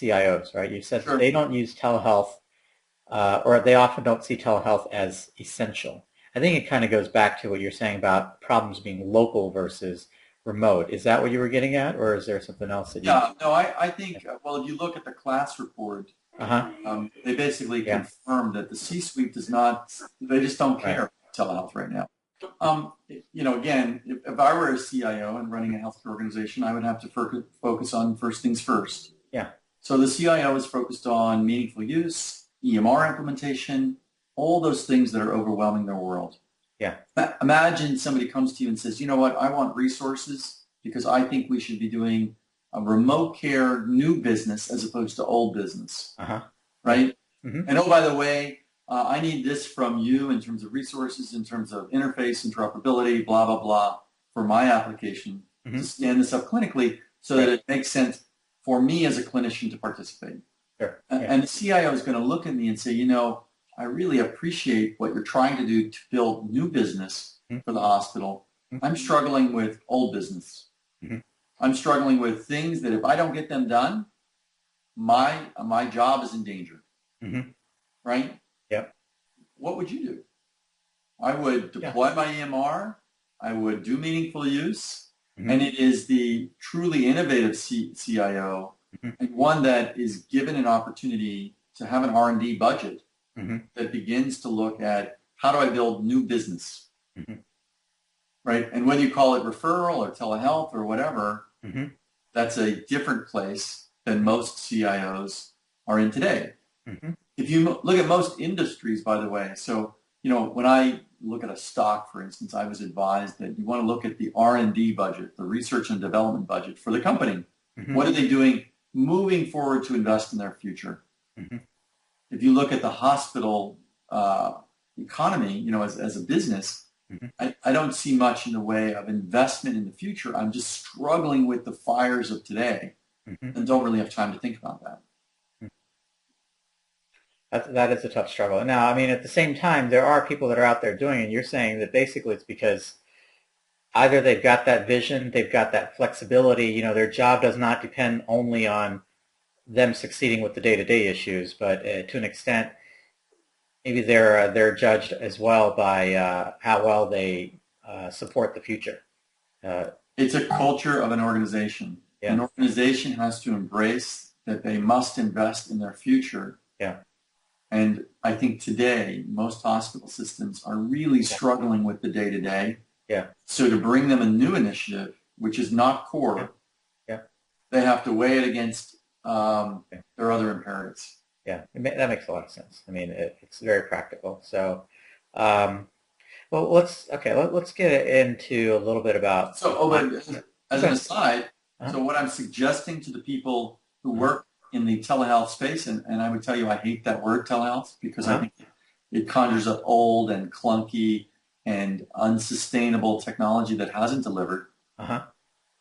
CIOs, right? You said that Sure. they don't use telehealth, or they often don't see telehealth as essential. I think it kind of goes back to what you're saying about problems being local versus remote. Is that what you were getting at, or is there something else that you? Yeah, no, I think, well, if you look at the class report, Uh-huh. they basically Yeah. confirm that the C-suite does not, they just don't Right. care about telehealth right now. Again, if I were a CIO and running a healthcare organization, I would have to focus on first things first. Yeah. So the CIO is focused on meaningful use, EMR implementation, all those things that are overwhelming their world. Yeah. Imagine somebody comes to you and says, you know what, I want resources because I think we should be doing a remote care new business as opposed to old business, Uh-huh. Yeah. right? Mm-hmm. And oh, by the way, I need this from you in terms of resources, in terms of interface, interoperability, blah, blah, blah, for my application Mm-hmm. to stand this up clinically so that Right. it makes sense for me as a clinician to participate. Sure. Yeah. And the CIO is going to look at me and say, I really appreciate what you're trying to do to build new business for the hospital. I'm struggling with old business. Mm-hmm. I'm struggling with things that if I don't get them done, my job is in danger, Mm-hmm. right? Yep. What would you do? I would Yeah. deploy my EMR. I would do meaningful use. Mm-hmm. And it is the truly innovative CIO Mm-hmm. and one that is given an opportunity to have an R&D budget Mm-hmm. that begins to look at how do I build new business, Mm-hmm. right? And whether you call it referral or telehealth or whatever, Mm-hmm. that's a different place than most CIOs are in today. Mm-hmm. If you look at most industries, by the way, so, when I look at a stock, for instance, I was advised that you want to look at the R&D budget, the research and development budget for the company. Mm-hmm. What are they doing moving forward to invest in their future? Mm-hmm. If you look at the hospital economy, as a business, Mm-hmm. I don't see much in the way of investment in the future. I'm just struggling with the fires of today Mm-hmm. and don't really have time to think about that. That is a tough struggle. Now, I mean, at the same time, there are people that are out there doing it, and you're saying that basically it's because either they've got that vision, they've got that flexibility, their job does not depend only on them succeeding with the day-to-day issues, but to an extent, maybe they're judged as well by how well they support the future. It's a culture of an organization. Yeah. An organization has to embrace that they must invest in their future. Yeah. And I think today, most hospital systems are really struggling with the day-to-day. Yeah. So to bring them a new initiative, which is not core, they have to weigh it against their other imperatives. Yeah, that makes a lot of sense. I mean, it's very practical. So, well, let's get into a little bit about. So, but as an aside, Uh-huh. so what I'm suggesting to the people who work in the telehealth space, and I would tell you I hate that word telehealth because I think it conjures up old and clunky and unsustainable technology that hasn't delivered. Uh-huh.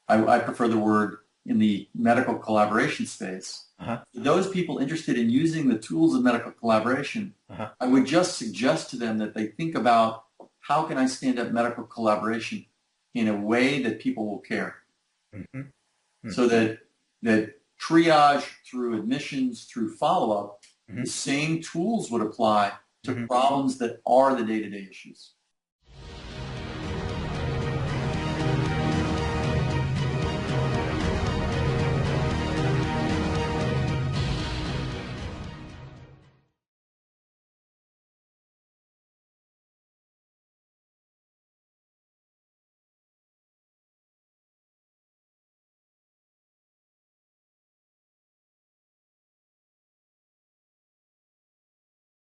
I prefer the word in the medical collaboration space. Uh-huh. For those people interested in using the tools of medical collaboration, I would just suggest to them that they think about how can I stand up medical collaboration in a way that people will care. Mm-hmm. Mm-hmm. So that triage through admissions, through follow-up, Mm-hmm. the same tools would apply to Mm-hmm. problems that are the day-to-day issues.